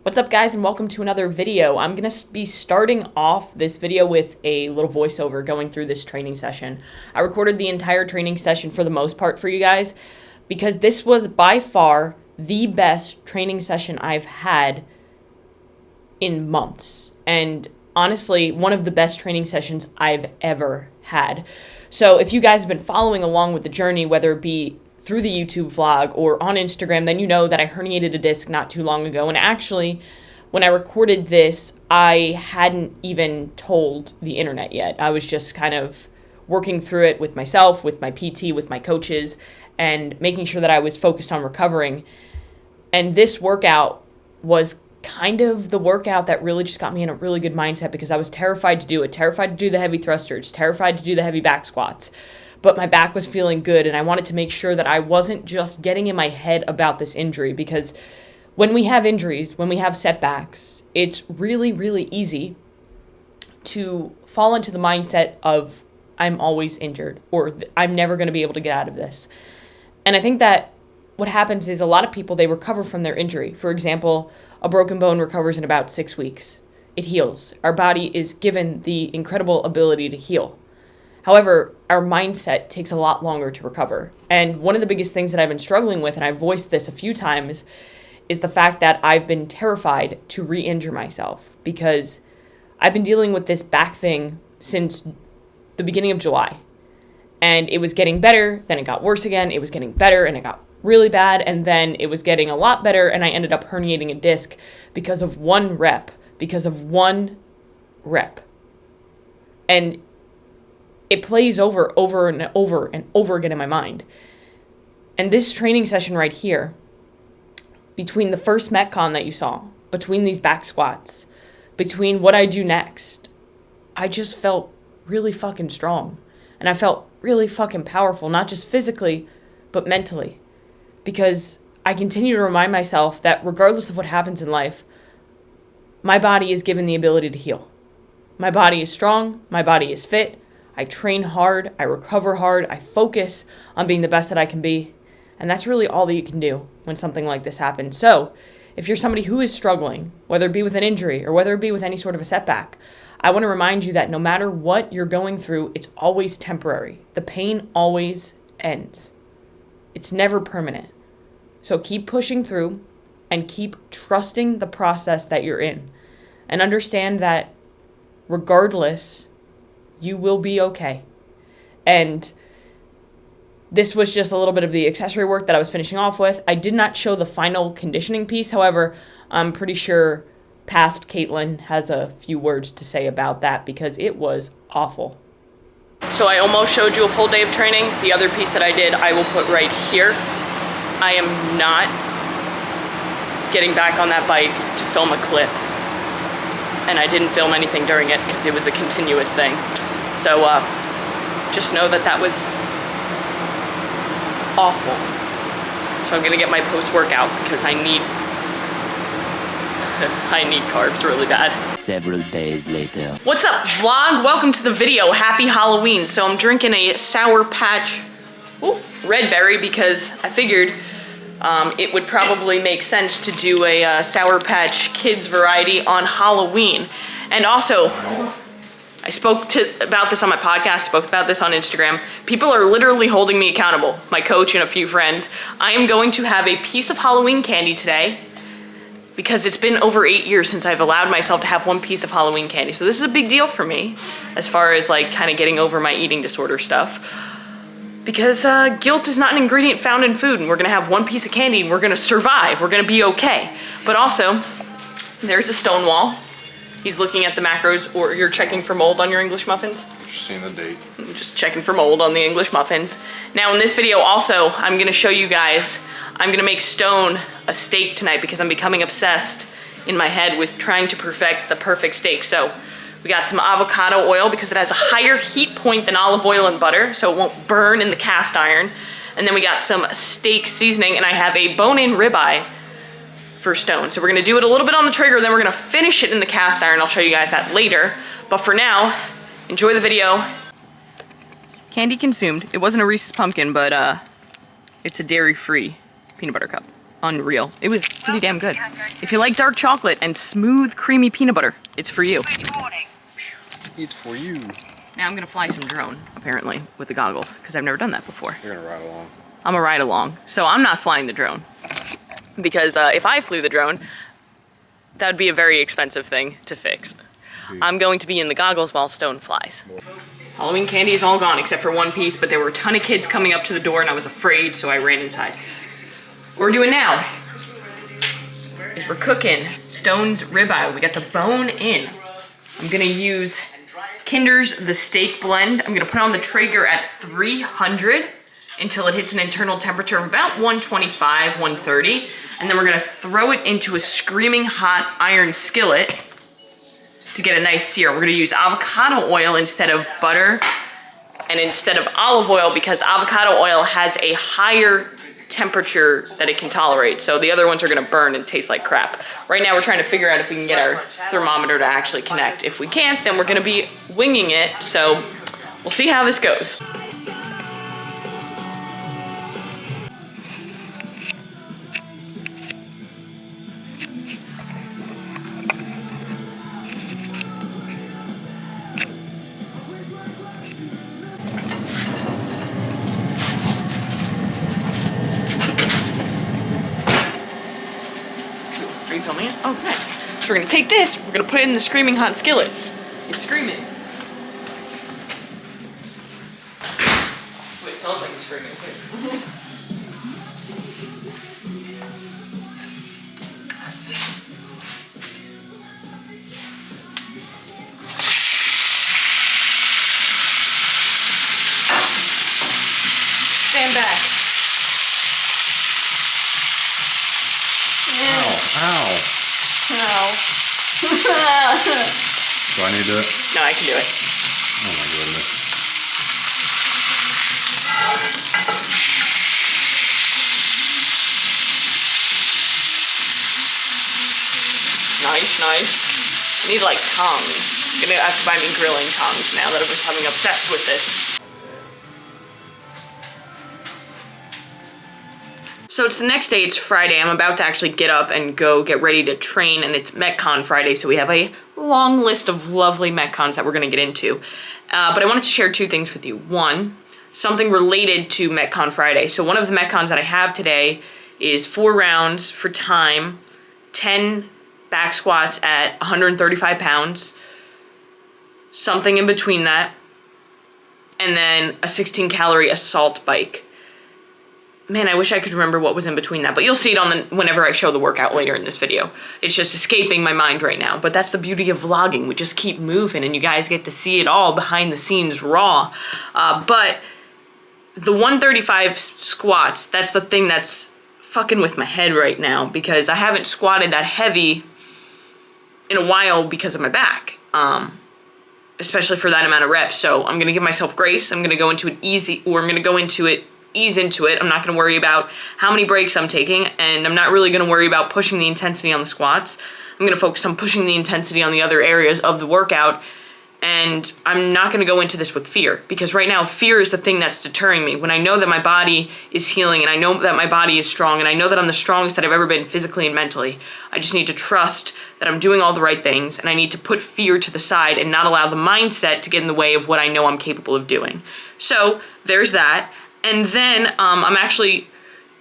What's up, guys, and welcome to another video. I'm going to be starting off this video with a little voiceover going through this training session. I recorded the entire training session for the most part for you guys because this was by far the best training session I've had in months. And honestly, one of the best training sessions I've ever had. So if you guys have been following along with the journey, whether it be through the YouTube vlog or on Instagram, then you know that I herniated a disc not too long ago. And actually, when I recorded this, I hadn't even told the internet yet. I was just kind of working through it with myself, with my PT, with my coaches, and making sure that I was focused on recovering. And this workout was kind of the workout that really just got me in a really good mindset because I was terrified to do it, terrified to do the heavy thrusters, terrified to do the heavy back squats. But my back was feeling good, and I wanted to make sure that I wasn't just getting in my head about this injury, because when we have injuries, when we have setbacks, it's really, really easy to fall into the mindset of I'm always injured or I'm never going to be able to get out of this. And I think that what happens is a lot of people, they recover from their injury. For example, a broken bone recovers in about 6 weeks. It heals. Our body is given the incredible ability to heal. However, our mindset takes a lot longer to recover. And one of the biggest things that I've been struggling with, and I've voiced this a few times, is the fact that I've been terrified to re-injure myself because I've been dealing with this back thing since the beginning of July. And it was getting better, then it got worse again, it was getting better, and it got really bad, and then it was getting a lot better, and I ended up herniating a disc because of one rep. And it plays over and over and over again in my mind. And this training session right here, between the first Metcon that you saw, between these back squats, between what I do next, I just felt really fucking strong. And I felt really fucking powerful, not just physically, but mentally. Because I continue to remind myself that regardless of what happens in life, my body is given the ability to heal. My body is strong, my body is fit, I train hard, I recover hard, I focus on being the best that I can be. And that's really all that you can do when something like this happens. So if you're somebody who is struggling, whether it be with an injury or whether it be with any sort of a setback, I want to remind you that no matter what you're going through, it's always temporary. The pain always ends. It's never permanent. So keep pushing through and keep trusting the process that you're in. And understand that regardless, you will be okay. And this was just a little bit of the accessory work that I was finishing off with. I did not show the final conditioning piece. However, I'm pretty sure past Caitlin has a few words to say about that because it was awful. So I almost showed you a full day of training. The other piece that I did, I will put right here. I am not getting back on that bike to film a clip. And I didn't film anything during it because it was a continuous thing. So just know that that was awful. So I'm gonna get my post-workout because I need carbs really bad. Several days later. What's up, vlog? Welcome to the video. Happy Halloween. So I'm drinking a Sour Patch Red Berry because I figured it would probably make sense to do a Sour Patch Kids variety on Halloween. And also, I spoke about this on my podcast, spoke about this on Instagram. People are literally holding me accountable, my coach and a few friends. I am going to have a piece of Halloween candy today because it's been over 8 years since I've allowed myself to have one piece of Halloween candy. So this is a big deal for me as far as like kind of getting over my eating disorder stuff. Because guilt is not an ingredient found in food, and we're gonna have one piece of candy and we're gonna survive, we're gonna be okay. But also, there's a Stonewall. He's looking at the macros, or you're checking for mold on your English muffins? Just seeing the date. I'm just checking for mold on the English muffins. Now in this video also, I'm gonna show you guys, I'm gonna make Stone a steak tonight because I'm becoming obsessed in my head with trying to perfect the perfect steak. So we got some avocado oil because it has a higher heat point than olive oil and butter, so it won't burn in the cast iron. And then we got some steak seasoning, and I have a bone-in ribeye for Stone. So we're gonna do it a little bit on the trigger, then we're gonna finish it in the cast iron. I'll show you guys that later. But for now, enjoy the video. Candy consumed. It wasn't a Reese's Pumpkin, but it's a dairy-free peanut butter cup. unreal. It was pretty damn good. If you like dark chocolate and smooth, creamy peanut butter, it's for you. It's for you. Now I'm gonna fly some drone, apparently, with the goggles, because I've never done that before. You're gonna ride along. I'm a ride along, so I'm not flying the drone. Because if I flew the drone, that would be a very expensive thing to fix. I'm going to be in the goggles while Stone flies. Halloween candy is all gone except for one piece, but there were a ton of kids coming up to the door and I was afraid, so I ran inside. What we're doing now is we're cooking Stone's ribeye. We got the bone in. I'm gonna use Kinder's The Steak Blend. I'm gonna put on the Traeger at 300 until it hits an internal temperature of about 125, 130. And then we're gonna throw it into a screaming hot iron skillet to get a nice sear. We're gonna use avocado oil instead of butter and instead of olive oil because avocado oil has a higher temperature that it can tolerate. So the other ones are gonna burn and taste like crap. Right now we're trying to figure out if we can get our thermometer to actually connect. If we can't, then we're gonna be winging it. So we'll see how this goes. Are you filming it? Oh, nice. So we're gonna take this, we're gonna put it in the screaming hot skillet. It's screaming. Wait, it smells like it's screaming too. Stand back. Ow. No. Do I need to do it? No, I can do it. Oh my goodness. Nice, nice. I need like tongs. I'm gonna have to buy me grilling tongs now that I'm becoming obsessed with this. So it's the next day, it's Friday. I'm about to actually get up and go get ready to train, and it's Metcon Friday, so we have a long list of lovely Metcons that we're gonna get into. But I wanted to share two things with you. One, something related to Metcon Friday. So one of the Metcons that I have today is 4 rounds for time, 10 back squats at 135 pounds, something in between that, and then a 16 calorie assault bike. Man, I wish I could remember what was in between that, but you'll see it on whenever I show the workout later in this video. It's just escaping my mind right now, but that's the beauty of vlogging. We just keep moving and you guys get to see it all behind the scenes raw. But the 135 squats, that's the thing that's fucking with my head right now because I haven't squatted that heavy in a while because of my back, especially for that amount of reps. So I'm gonna give myself grace. I'm gonna go into it easy, or I'm gonna go into it ease into it. I'm not going to worry about how many breaks I'm taking, and I'm not really going to worry about pushing the intensity on the squats. I'm going to focus on pushing the intensity on the other areas of the workout, and I'm not going to go into this with fear, because right now fear is the thing that's deterring me. When I know that my body is healing, and I know that my body is strong, and I know that I'm the strongest that I've ever been physically and mentally, I just need to trust that I'm doing all the right things, and I need to put fear to the side and not allow the mindset to get in the way of what I know I'm capable of doing. So there's that. And then I'm actually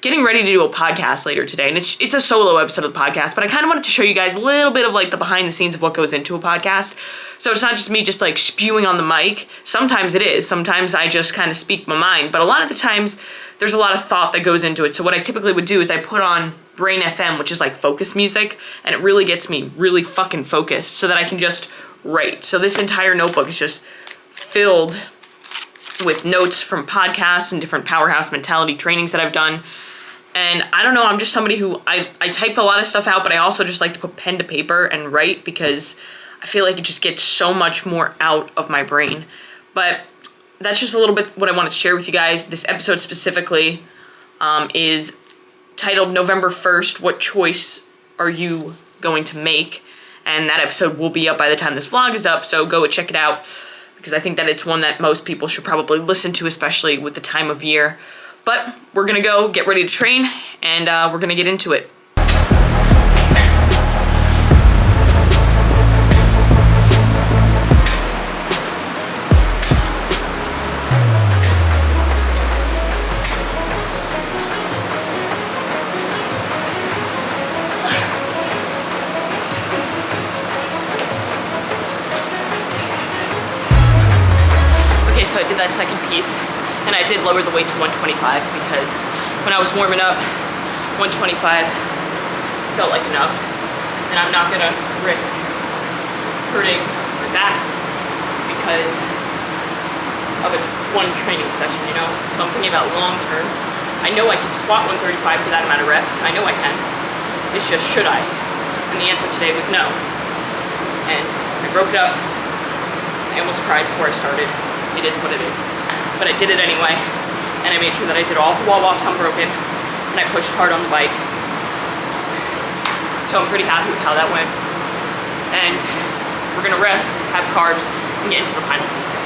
getting ready to do a podcast later today, and it's a solo episode of the podcast, but I kind of wanted to show you guys a little bit of like the behind the scenes of what goes into a podcast. So it's not just me just like spewing on the mic. Sometimes it is. Sometimes I just kind of speak my mind, but a lot of the times there's a lot of thought that goes into it. So what I typically would do is I put on Brain FM, which is like focus music, and it really gets me really fucking focused so that I can just write. So this entire notebook is just filled with notes from podcasts and different Powerhouse Mentality trainings that I've done. And I don't know, I'm just somebody who, I type a lot of stuff out, but I also just like to put pen to paper and write because I feel like it just gets so much more out of my brain. But that's just a little bit what I wanted to share with you guys. This episode specifically is titled November 1st, What Choice Are You Going to Make? And that episode will be up by the time this vlog is up, so go and check it out, because I think that it's one that most people should probably listen to, especially with the time of year. But we're gonna go get ready to train, and we're gonna get into it. So I did that second piece, and I did lower the weight to 125 because when I was warming up, 125 felt like enough, and I'm not gonna risk hurting my back because of one training session, you know? So I'm thinking about long term. I know I can squat 135 for that amount of reps. I know I can. It's just, should I? And the answer today was no. And I broke it up. I almost cried before I started. It is what it is. But I did it anyway, and I made sure that I did all the wall walks unbroken, and I pushed hard on the bike. So I'm pretty happy with how that went. And we're gonna rest, have carbs, and get into the final piece.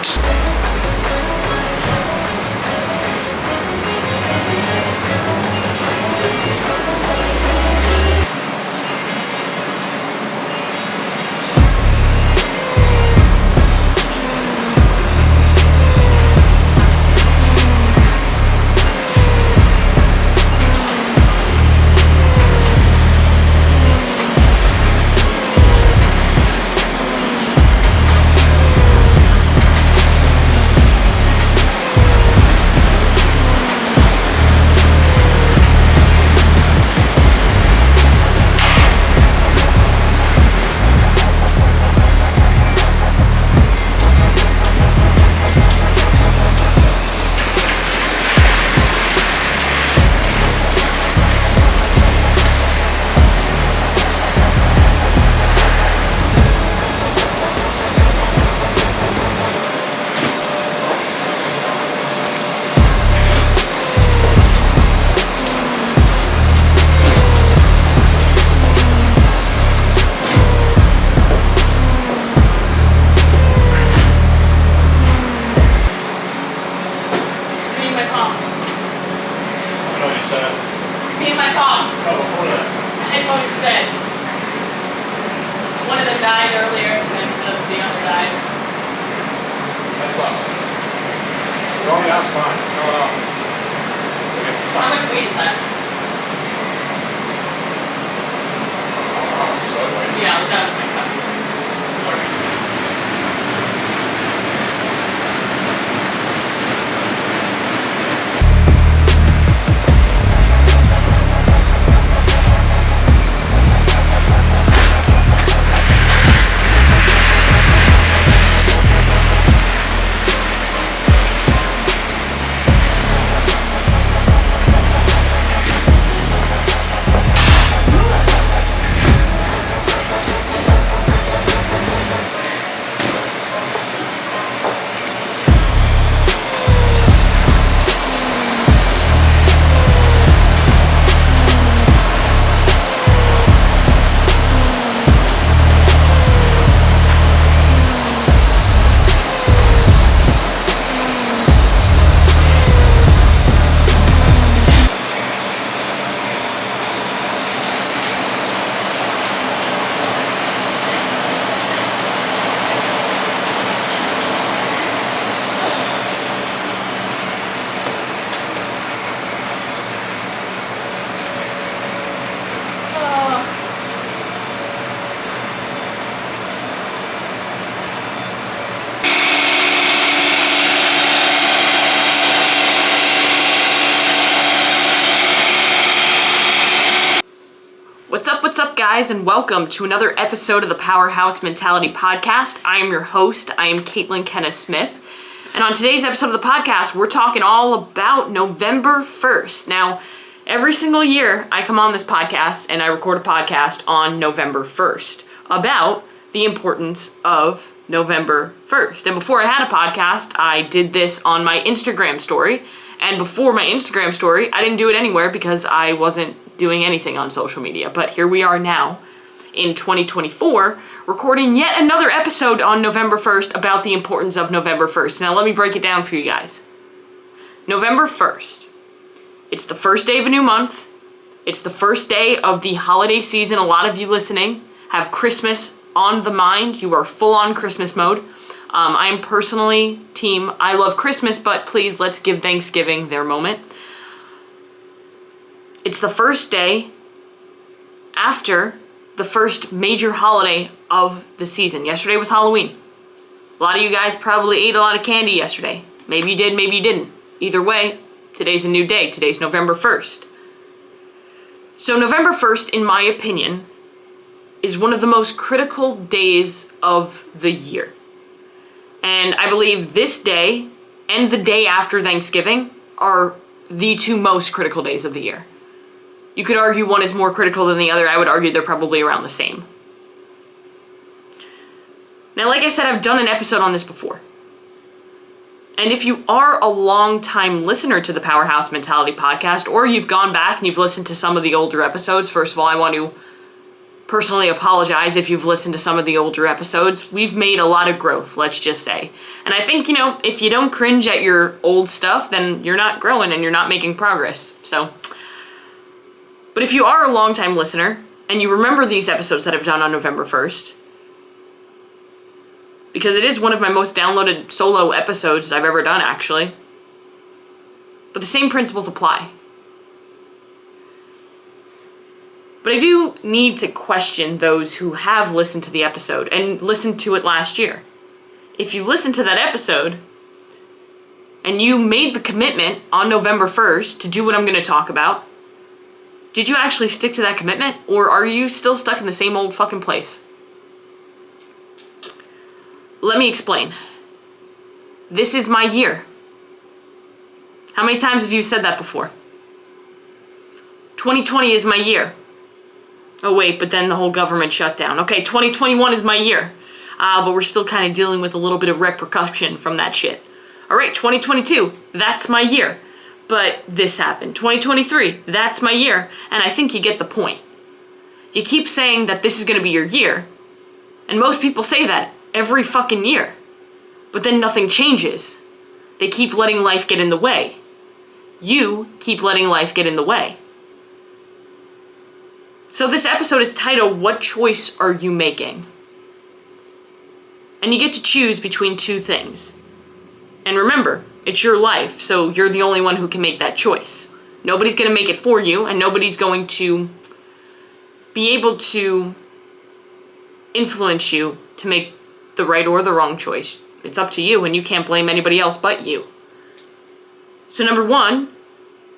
Died earlier, and the other died. That's lost. Oh, yeah, that's fine. No. How much weight is that? Yeah, that was my cup. What's up, guys, and welcome to another episode of the Powerhouse Mentality podcast. I am your host. I am Caitlin Kenna Smith. And on today's episode of the podcast, we're talking all about November 1st. Now, every single year I come on this podcast and I record a podcast on November 1st about the importance of November 1st. And before I had a podcast, I did this on my Instagram story. And before my Instagram story, I didn't do it anywhere because I wasn't doing anything on social media. But here we are now in 2024, recording yet another episode on November 1st about the importance of November 1st. Now let me break it down for you guys. November 1st It's the first day of a new month. It's the first day of the holiday season. A lot of you listening have Christmas on the mind. You are full on Christmas mode. I am personally team, I love Christmas, but please let's give Thanksgiving their moment. It's the first day after the first major holiday of the season. Yesterday was Halloween. A lot of you guys probably ate a lot of candy yesterday. Maybe you did, maybe you didn't. Either way, today's a new day. Today's November 1st. So November 1st, in my opinion, is one of the most critical days of the year. And I believe this day and the day after Thanksgiving are the two most critical days of the year. You could argue one is more critical than the other. I would argue they're probably around the same. Now, like I said, I've done an episode on this before. And if you are a long-time listener to the Powerhouse Mentality podcast, or you've gone back and you've listened to some of the older episodes, first of all, I want to personally apologize if you've listened to some of the older episodes. We've made a lot of growth, let's just say. And I think, if you don't cringe at your old stuff, then you're not growing and you're not making progress. But if you are a long-time listener and you remember these episodes that I've done on November 1st, because it is one of my most downloaded solo episodes I've ever done, actually. But the same principles apply. But I do need to question those who have listened to the episode and listened to it last year. If you listened to that episode and you made the commitment on November 1st to do what I'm going to talk about, did you actually stick to that commitment, or are you still stuck in the same old fucking place? Let me explain. This is my year. How many times have you said that before? 2020 is my year. Oh wait, but then the whole government shut down. Okay, 2021 is my year. But we're still kind of dealing with a little bit of repercussion from that shit. All right, 2022, that's my year. But this happened. 2023, that's my year. And I think you get the point. You keep saying that this is going to be your year. And most people say that every fucking year. But then nothing changes. They keep letting life get in the way. You keep letting life get in the way. So this episode is titled, What Choice Are You Making? And you get to choose between two things. And remember, it's your life, so you're the only one who can make that choice. Nobody's going to make it for you, and nobody's going to be able to influence you to make the right or the wrong choice. It's up to you, and you can't blame anybody else but you. So number one,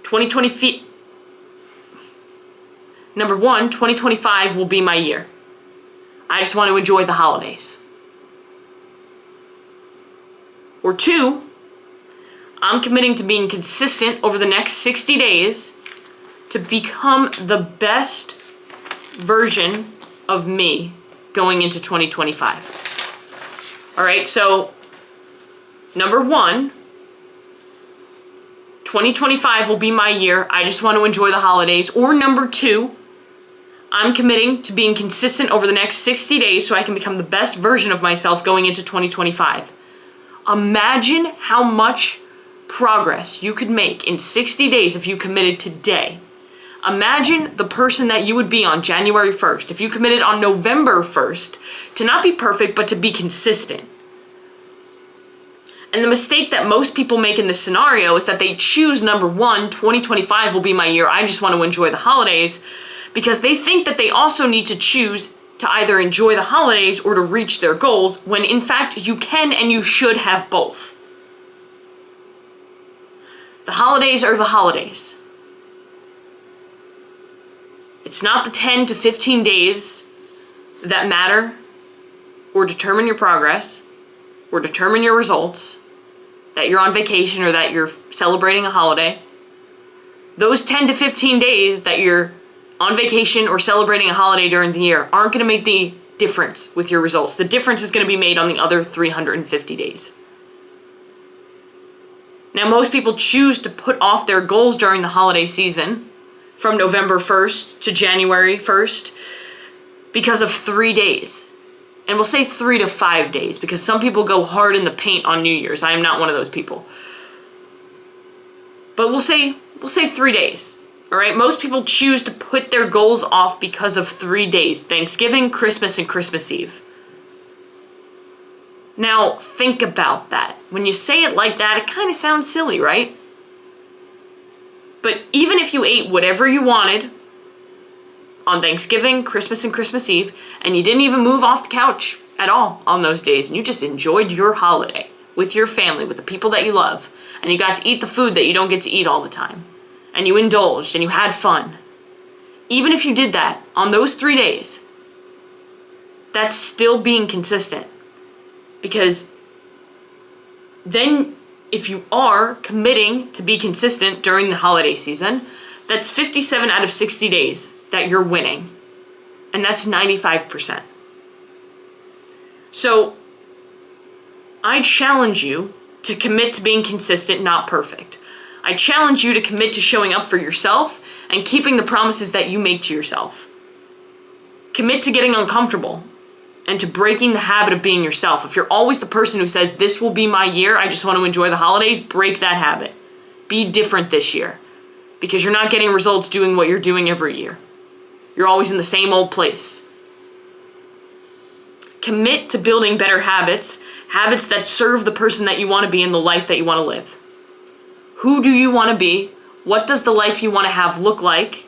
2025 will be my year. I just want to enjoy the holidays. Or two, I'm committing to being consistent over the next 60 days to become the best version of me going into 2025. All right, so number one, 2025 will be my year. I just want to enjoy the holidays. Or number two, I'm committing to being consistent over the next 60 days so I can become the best version of myself going into 2025. Imagine how much progress you could make in 60 days if you committed today. Imagine the person that you would be on January 1st if you committed on November 1st to not be perfect, but to be consistent. And the mistake that most people make in this scenario is that they choose number one, 2025 will be my year, I just want to enjoy the holidays, because they think that they also need to choose to either enjoy the holidays or to reach their goals, when in fact you can and you should have both. The holidays are the holidays. It's not the 10 to 15 days that matter or determine your progress or determine your results, that you're on vacation or that you're celebrating a holiday. Those 10 to 15 days that you're on vacation or celebrating a holiday during the year aren't going to make the difference with your results. The difference is going to be made on the other 350 days. Now, most people choose to put off their goals during the holiday season from November 1st to January 1st because of 3 days. And we'll say 3 to 5 days because some people go hard in the paint on New Year's. I am not one of those people. But we'll say we'll say 3 days. All right, most people choose to put their goals off because of 3 days: Thanksgiving, Christmas, and Christmas Eve. Now, think about that. When you say it like that, it kind of sounds silly, right? But even if you ate whatever you wanted on Thanksgiving, Christmas, and Christmas Eve, and you didn't even move off the couch at all on those days, and you just enjoyed your holiday with your family, with the people that you love, and you got to eat the food that you don't get to eat all the time, and you indulged and you had fun, even if you did that on those 3 days, that's still being consistent. Because then if you are committing to be consistent during the holiday season, that's 57 out of 60 days that you're winning. And that's 95%. So I challenge you to commit to being consistent, not perfect. I challenge you to commit to showing up for yourself and keeping the promises that you make to yourself. Commit to getting uncomfortable and to breaking the habit of being yourself. If you're always the person who says, this will be my year, I just want to enjoy the holidays, break that habit. Be different this year, because you're not getting results doing what you're doing every year. You're always in the same old place. Commit to building better habits, habits that serve the person that you want to be in the life that you want to live. Who do you want to be? What does the life you want to have look like?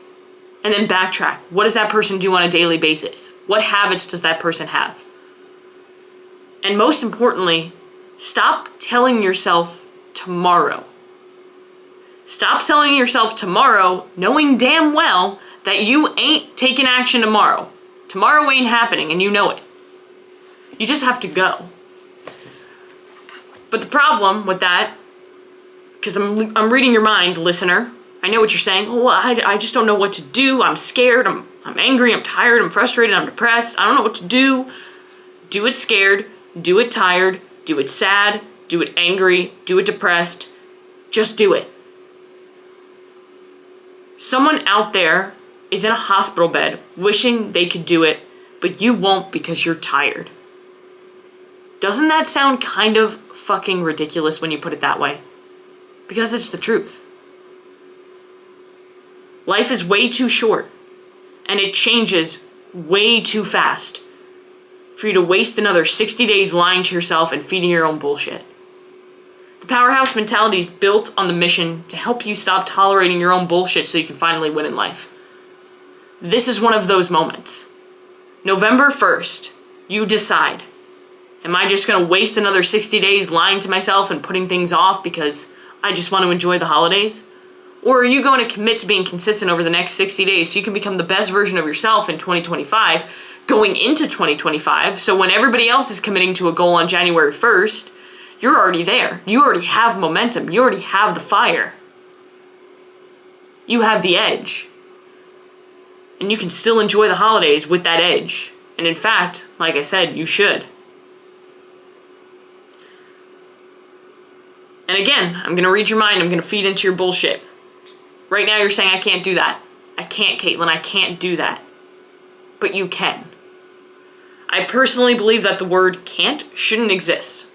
And then backtrack. What does that person do on a daily basis? What habits does that person have? And most importantly, stop telling yourself tomorrow. Stop telling yourself tomorrow, knowing damn well that you ain't taking action tomorrow. Tomorrow ain't happening, and you know it. You just have to go. But the problem with that, because I'm reading your mind, listener. I know what you're saying. Oh, I just don't know what to do. I'm scared. I'm angry. I'm tired. I'm frustrated. I'm depressed. I don't know what to do. Do it scared. Do it tired. Do it sad. Do it angry. Do it depressed. Just do it. Someone out there is in a hospital bed wishing they could do it, but you won't because you're tired. Doesn't that sound kind of fucking ridiculous when you put it that way? Because it's the truth. Life is way too short, and it changes way too fast for you to waste another 60 days lying to yourself and feeding your own bullshit. The Powerhouse Mentality is built on the mission to help you stop tolerating your own bullshit so you can finally win in life. This is one of those moments. November 1st, you decide. Am I just going to waste another 60 days lying to myself and putting things off because I just want to enjoy the holidays? Or are you going to commit to being consistent over the next 60 days so you can become the best version of yourself in 2025, going into 2025, so when everybody else is committing to a goal on January 1st, you're already there. You already have momentum. You already have the fire. You have the edge. And you can still enjoy the holidays with that edge. And in fact, like I said, you should. And again, I'm going to read your mind. I'm going to feed into your bullshit. Right now you're saying, I can't do that. I can't, Caitlin. I can't do that. But you can. I personally believe that the word can't shouldn't exist.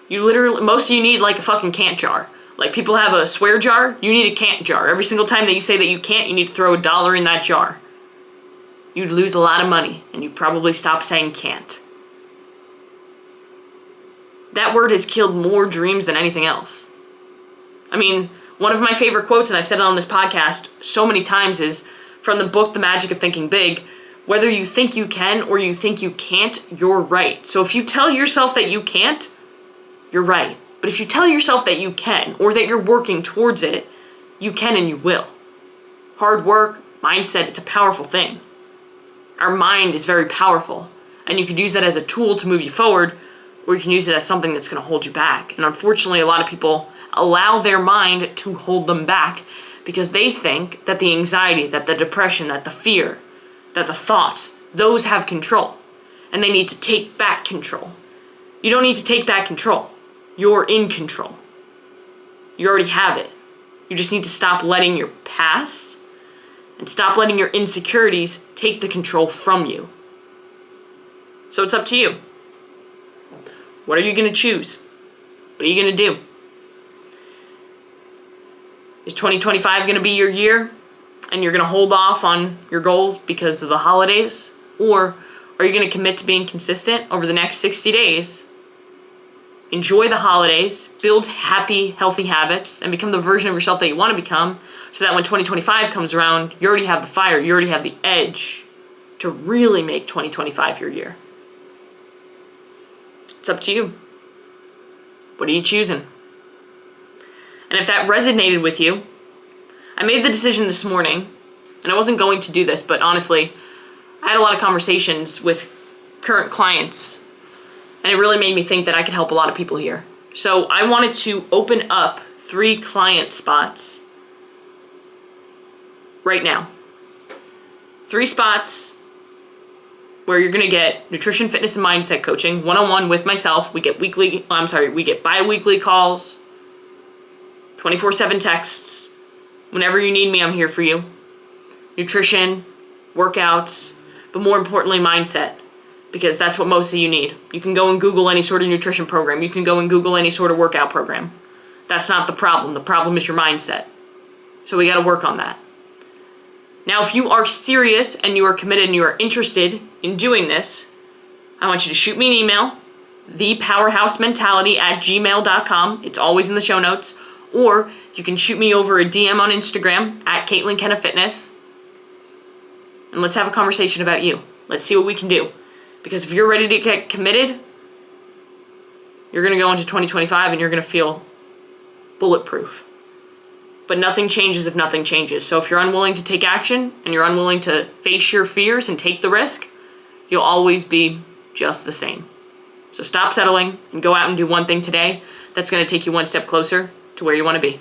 You literally, most of you need like a fucking can't jar. Like people have a swear jar, you need a can't jar. Every single time that you say that you can't, you need to throw $1 in that jar. You'd lose a lot of money, and you'd probably stop saying can't. That word has killed more dreams than anything else. I mean, one of my favorite quotes, and I've said it on this podcast so many times, is from the book, The Magic of Thinking Big. Whether you think you can or you think you can't, you're right. So if you tell yourself that you can't, you're right. But if you tell yourself that you can, or that you're working towards it, you can and you will. Hard work, mindset, it's a powerful thing. Our mind is very powerful, and you can use that as a tool to move you forward, or you can use it as something that's going to hold you back. And unfortunately, a lot of people allow their mind to hold them back because they think that the anxiety, that the depression, that the fear, that the thoughts, those have control, and they need to take back control. You don't need to take back control. You're in control. You already have it. You just need to stop letting your past and stop letting your insecurities take the control from you. So it's up to you. What are you going to choose? What are you going to do? Is 2025 going to be your year and you're going to hold off on your goals because of the holidays? Or are you going to commit to being consistent over the next 60 days? Enjoy the holidays, build happy, healthy habits, and become the version of yourself that you want to become, so that when 2025 comes around, you already have the fire, you already have the edge to really make 2025 your year. It's up to you. What are you choosing? And if that resonated with you, I made the decision this morning, and I wasn't going to do this, but honestly, I had a lot of conversations with current clients, and it really made me think that I could help a lot of people here. So I wanted to open up 3 client spots right now. 3 spots where you're gonna get nutrition, fitness, and mindset coaching, one-on-one with myself. We get bi-weekly calls, 24/7 texts. Whenever you need me, I'm here for you. Nutrition, workouts, but more importantly, mindset, because that's what most of you need. You can go and Google any sort of nutrition program. You can go and Google any sort of workout program. That's not the problem. The problem is your mindset. So we gotta work on that. Now, if you are serious and you are committed and you are interested in doing this, I want you to shoot me an email, thepowerhousementality@gmail.com. It's always in the show notes. Or you can shoot me over a DM on Instagram @CaitlinKennaFitness. And let's have a conversation about you. Let's see what we can do. Because if you're ready to get committed, you're going to go into 2025 and you're going to feel bulletproof. But nothing changes if nothing changes. So if you're unwilling to take action and you're unwilling to face your fears and take the risk, you'll always be just the same. So stop settling and go out and do one thing today that's going to take you one step closer to where you want to be.